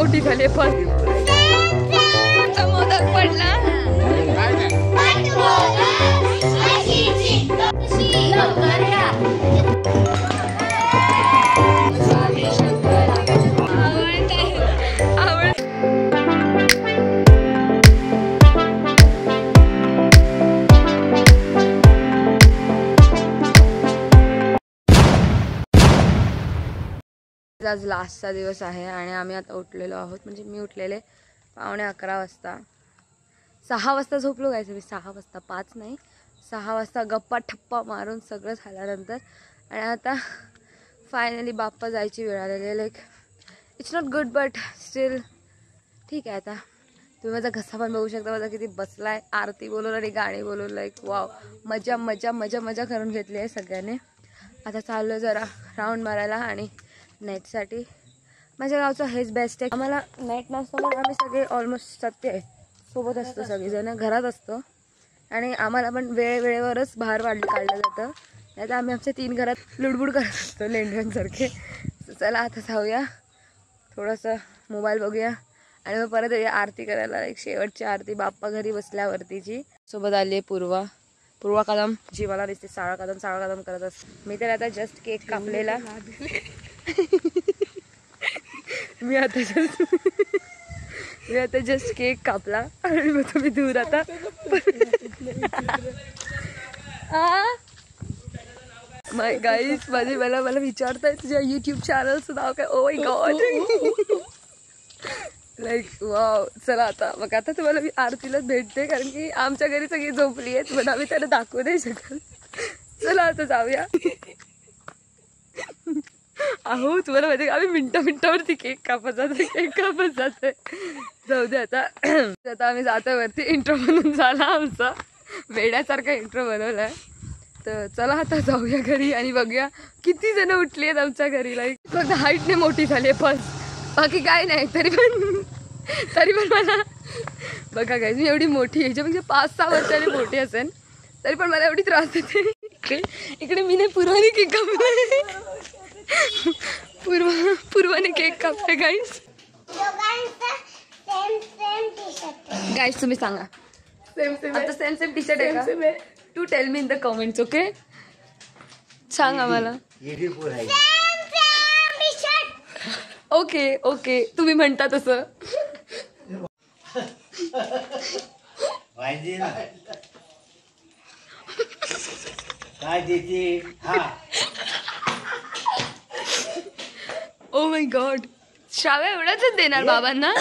मोठी झाली पण मोदक पडला. आज लास्टचा दिवस आहे आणि आम्ही आता उठलेलो आहोत. म्हणजे मी उठलेले 11:15 वाजता. 6 वाजता झोपलो गायचं मी. 6 वाजता, 5 नाही 6 वाजता गप्पा ठप्पा मारून सगळं झाल्यानंतर आणि आता फायनली बाप्पा जायची वेळ आलेली आहे. Like it's not good but still ठीक आहे. आता तुम्ही माझा घसा पण बघू शकता माझा किती बसलाय. आरती बोलून आणि गाणी बोलून लाईक वाव मजा मजा मजा मजा करून घेतली आहे सगळ्यांनी. आता चाललो जरा राऊंड मारायला आणि नाईटसाठी. माझ्या गावचं हेच बेस्ट आहे. आम्हाला नाईट नसतो पण आम्ही सगळे ऑलमोस्ट सत्य सोबत असतो. सगळेजण घरात असतो आणि आम्हाला पण वेळेवरच बाहेर काढलं जातं. नाही तर आम्ही आमच्या 3 घरात लुडबुड करत असतो लेंडव्यांसारखे. चला आता जाऊया थोडंसं मोबाईल बघूया आणि मग परत येऊया आरती करायला. एक शेवटची आरती बाप्पा घरी बसल्यावरतीची. सोबत आली आहे पूर्वा कदम जी मला दिसते साळा कदम करत असते. मी तर आता जस्ट केक कापलेला. मी आता जस्ट केक कापला आणि मग तुम्ही दूर आता माय गाईज मला विचारताय तुझ्या युट्यूब चॅनलचं नाव काय. Oh my God like wow. चला आता मग आता तुम्हाला मी आरतीलाच भेटते कारण की आमच्या घरी सगळी झोपली आहेत पण आम्ही त्यांना दाखवू नाही शकत. चला आता जाऊया. अहो तुम्हाला माहिती आम्ही मिनिटावरती केक कापत जातोय. जाऊ दे आता. आता आम्ही जातोय वरती. इंट्रो बनवून झाला आमचा. वेड्यासारखा इंट्रो बनवलाय. तर चला आता जाऊया घरी आणि बघूया किती जण उठली आहेत आमच्या घरी. लाईक फक्त हाईटने मोठी झाली पण बाकी काय नाही. तरी पण मला बघा काय मी एवढी मोठी ह्याच्यापेक्षा 5-6 वर्षांनी मोठी असेल तरी पण मला एवढी त्रास देते. इकडे मी नाही पूर्वाने केक कापलाय. पूर्वाने केक कापलाय गाईस. गाईस तुम्ही सांगा आता सेम टी शर्ट आहे का. To tell me in the comments. Okay सांगा मला. ओके तुम्ही म्हणता तसं. ओ माय गॉड श्राव्या एवढाच देणार बाबांना.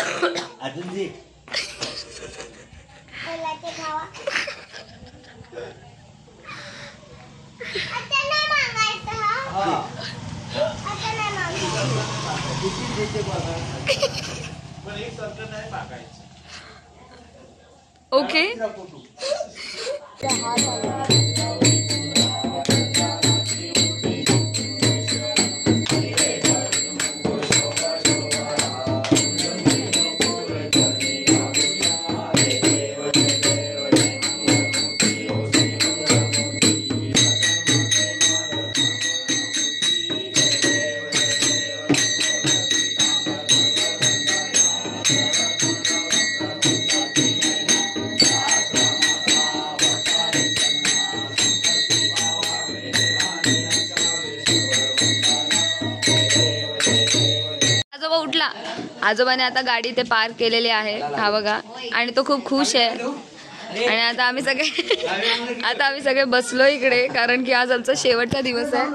ओके आजोबाने आता गाडी ते पार्क केलेली आहे. हा बघा आणि तो खूप खुश आहे. आणि आता आम्ही सगळे बसलो इकडे कारण की आज आमचा शेवटचा दिवस आहे.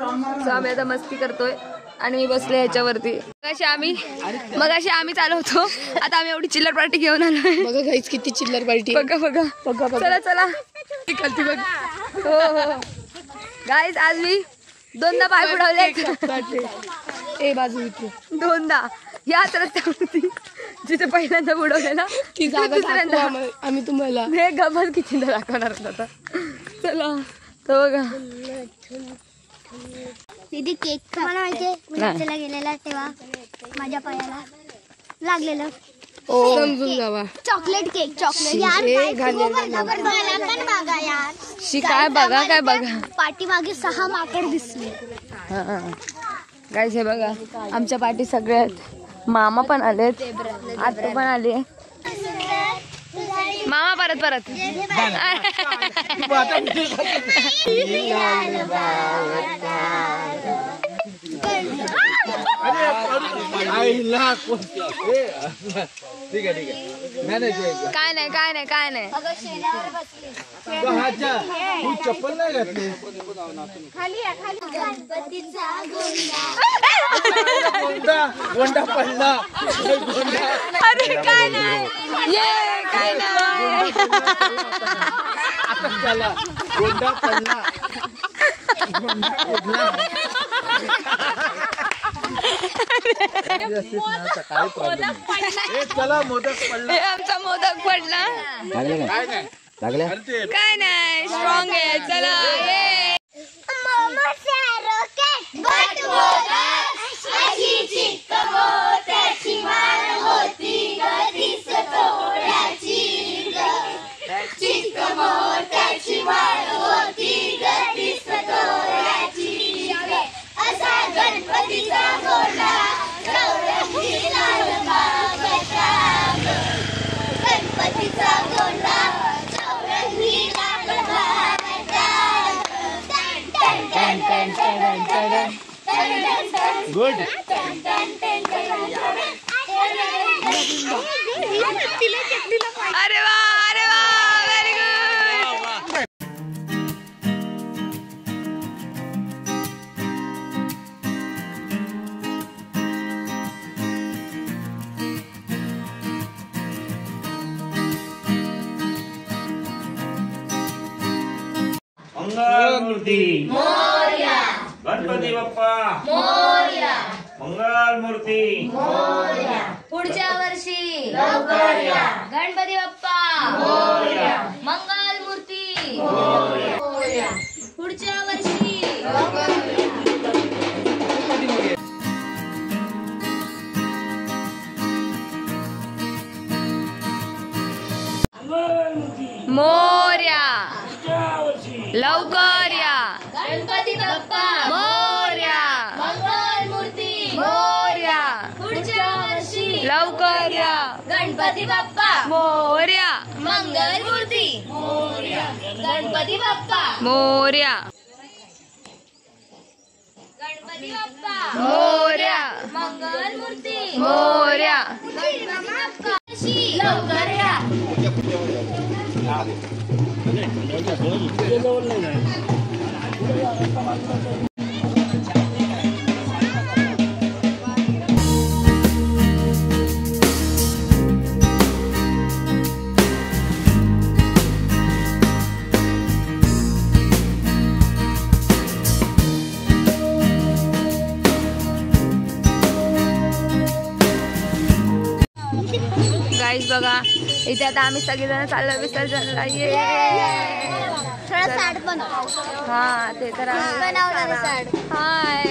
सो आम्ही आता मस्ती करतोय आणि मी बसले ह्याच्यावरती. मगाशी आम्ही चालू होतो. आता आम्ही एवढी चिल्लर पार्टी घेऊन आलोय. बघा गाईस किती चिल्लर पार्टी. बघा चला बघ. हो गाईस आज मी 2दा पाय बुडवले. ए बाजू इथे 2दा याच रस्त्यावरती जिथे पहिल्यांदा बुडवलेला ती जागा आम्ही तुम्हाला हे गमत किती दाखवणार आता. चला तर बघा दीदी केक मला माहितीये मी नाचायला गेलेला तेव्हा माझ्या पायाला लागलेलं. समजून जावा. चॉकलेट केक यार मला पण बघा यार. काय बघा पाठीमागे 6 माकड दिसले. गाईस हे बघा आमच्या पाठी सगळे आहेत. मामा पण आलेत, आत्तू पण आली. मामा परत परत ठीक आहे ठीक आहे मॅनेज काय नाही काय नाही काय नाही. तू चप्पल नाही घातली. गोंडा पडला. अरे काय नाही ये काय नाही. आता झाला गोंडा पडला. चला मोदक पडला. आमचा मोदक पडला. काय नाही स्ट्रॉंग आहे. चला ये गुड. अरे वा व्हेरी गुड. मंगलमूर्ती मोरया. गणपती बाप्पा मोरया. मंगलमूर्ती मोरया. पुढच्या वर्षी लवकर या. गणपती बाप्पा मोरया. मंगलमूर्ती मोरया. पुढच्या वर्षी मोरया लवकर या. गणपती बाप्पा मोरया मंगलमूर्ती मोरया पुढच्या वर्षी लवकर या. गणपती बाप्पा मोरया मंगलमूर्ती गणपती बाप्पा मोरया गणपती बाप्पा मोरया मंगलमूर्ती मोरया. गणपती बाप्पा लवकर या. गाईस बघा इथे आता आम्ही सगळेजण चाललो विसर्जनला. ये थोडा सॅड पण हा ते तर बनवणार आहे सॅड. हाय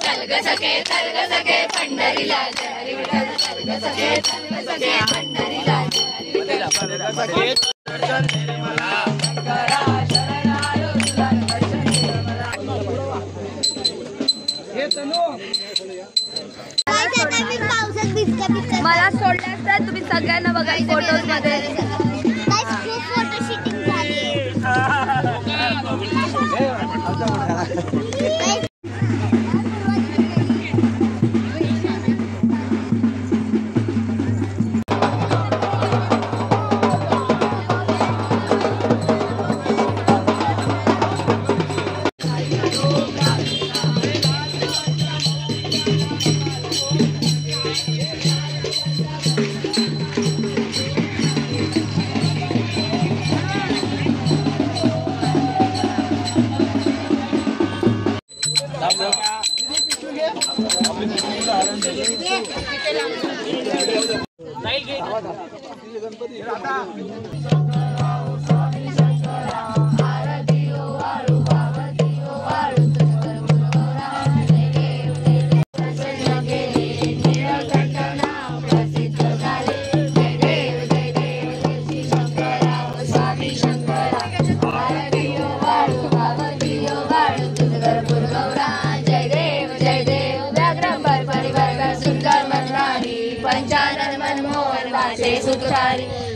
चल ग सखे पंढरीला चल ग सखे पंढरीला पावसात भिजता मला सोडलं असतं तुम्ही सगळ्यांना बघा फोटोज मध्ये. खूप फोटो शूटिंग झाली.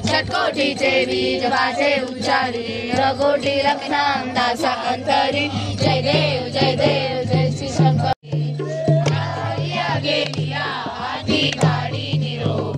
षटकोटीचे बीज वाचे उच्चारी रघोटी लखनाम दासा अंतरी. जय देव जय देव जय श्री शंकर. गाडी निरोप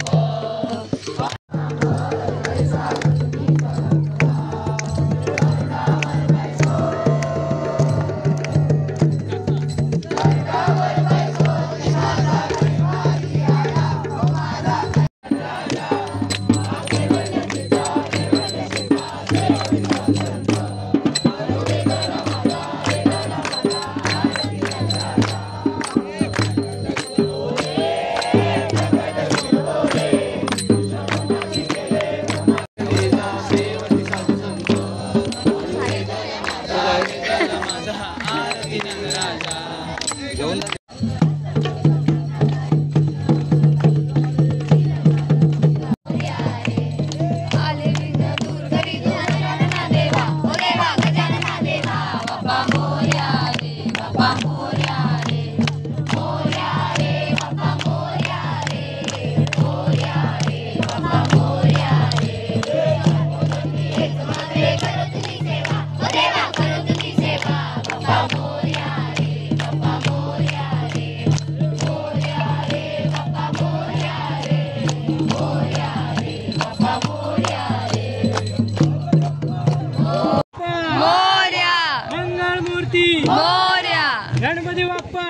गणपती बाप्पा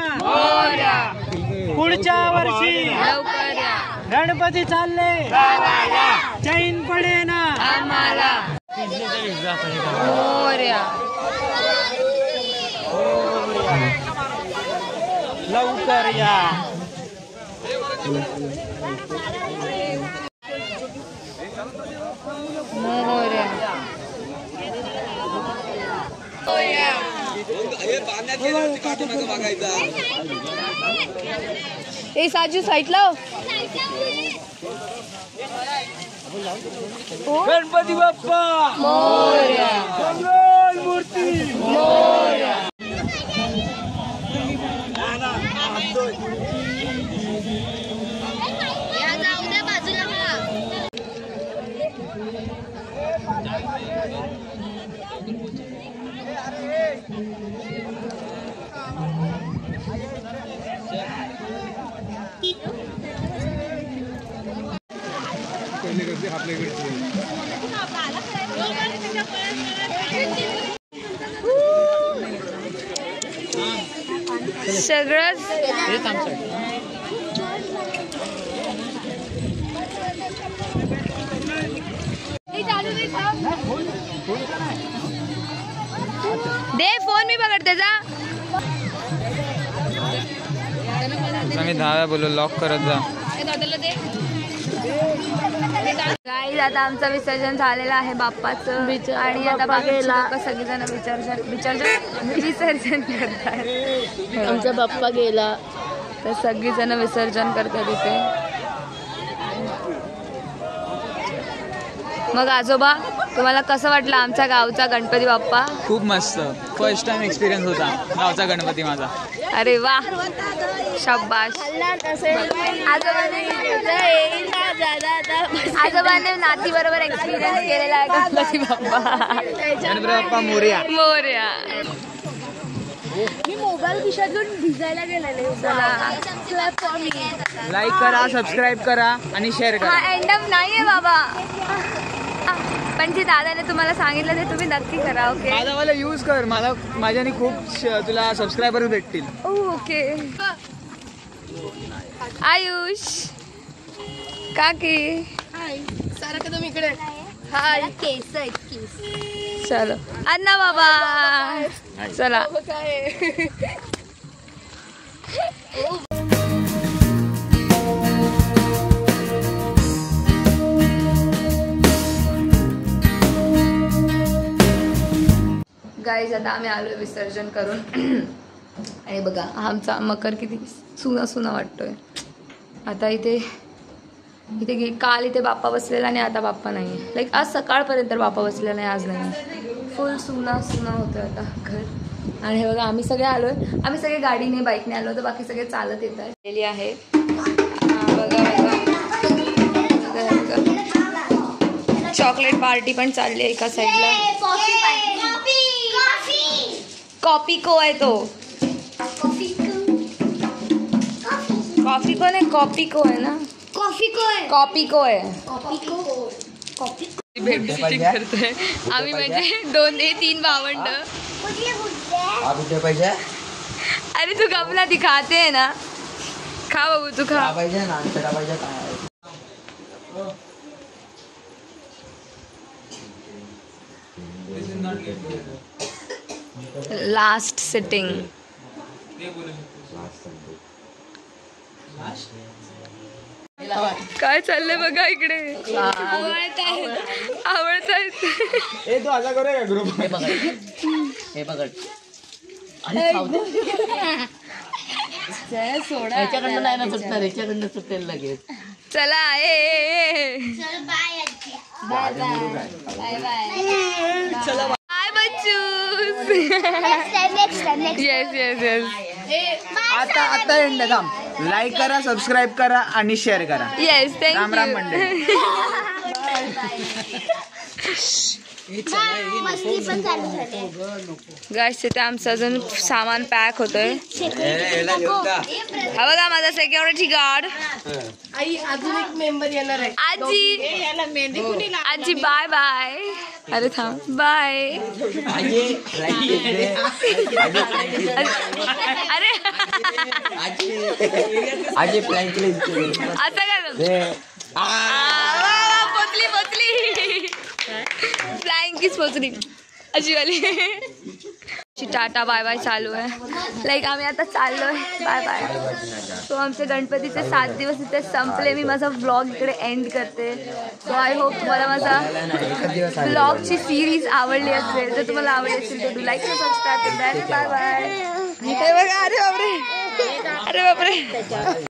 पुढच्या वर्षी लवकर या. गणपती चालले चैन पडे ना आम्हाला. मोरया. लवकर या. मोरया. ए साजू साईट लाव. गणपती बाप्पा मोरया. मंगल मूर्ती मोरया. सगळंच दे फोन मी बघते जा. मी 10 वेळा बोललो लॉक करत जा. गाईज आता आमचं विसर्जन झालेलं आहे बाप्पाचं आणि आता बाकीचे लोक सगळेजण विसर्जन करतात. आमचा बाप्पा गेला तर सगळीजण विसर्जन करतात इथे. मग आजोबा तुम्हाला कसं वाटलं आमचा गावचा गणपती बाप्पा? खूप मस्त. फर्स्ट टाइम एक्सपिरियन्स होता गावचा गणपती माझा. अरे वा, शाबाश. आजोबाने नाती बरोबर एक्सपिरियन्स केलेला आहे गणपती बाप्पा. गणपती बाप्पा मोरया. मोरया. मी मोबाईल खिशात घेऊन भिजायला गेलेले. लाईक करा, सबस्क्राईब करा आणि शेअर करा. हा एंड अप नाहीये बाबा, पण जे दादाने तुम्हाला सांगितलं ते तुम्ही नक्की करा. ओके, माझा मला यूज कर, मला माझ्याने खूप तुला सबस्क्रायबर भेटतील. ओके. आयुष काकी सारखं तुम्ही इकडे. हाय केस आहेत केस. चलो अन्ना बाबा चला. गाईज आता आम्ही आलोय विसर्जन करून आणि बघा आमचा मकर किती सुना सुना वाटतोय. आता इथे काल इथे बाप्पा बसलेला आणि आता बाप्पा नाही आहे. लाईक आज सकाळपर्यंत बाप्पा बसलेला नाही, आज नाही. फुल सुना सुना होतं आता घर. आणि हे बघा आम्ही सगळे आलोय, आम्ही सगळे गाडीने बाईकने आलो होतो, बाकी सगळे चालत येत आहे. चॉकलेट पार्टी पण चालली आहे एका साईडला. कॉफी को आहे तो. कॉफी को नाही, कॉपी को आहे ना. कॉपी को आहे. भेट करतोय आम्ही म्हणजे 2-3 भावंड. अरे तू गपला ती खाते है ना, खा बाबू तू खा. Last sitting. काय चाललंय बघा इकडे. आवडतायत. ए तू असा करूया का ग्रुप? हे बघ सोडा याच्याकडनं नाही ना सुटणार, याच्याकडनं सुटेल लगेच. चला ए बाय बाय बच्चूस. Yes yes yes. आता एंड थांब. लाईक करा, सबस्क्राईब करा आणि शेअर करा. Yes Ram Ram thank you. मंडळी. गाईस तिथे आमचं अजून सामान पॅक होतोय. हा बघा माझा सिक्युरिटी गार्ड. आई अजून एक मेंबर येणार आहे. आजी आजी बाय बाय. अरे थांब बाय. अरे आजी फ्रँकलिन असं का पोचली पोचली फ्लाइंग किस पोचली अशी वाली. टाटा बाय बाय चालू आहे. लाईक आम्ही आता चाललोय बाय बाय. सो आमचे गणपतीचे 7 दिवस इथे संपले. मी माझा व्लॉग इकडे एंड करते. सो आय होप तुम्हाला माझा व्लॉगची सिरीज आवडली असेल. जर तुम्हाला आवडली असेल तर do like subscribe. Bye bye. अरे बापरे अरे बापरे.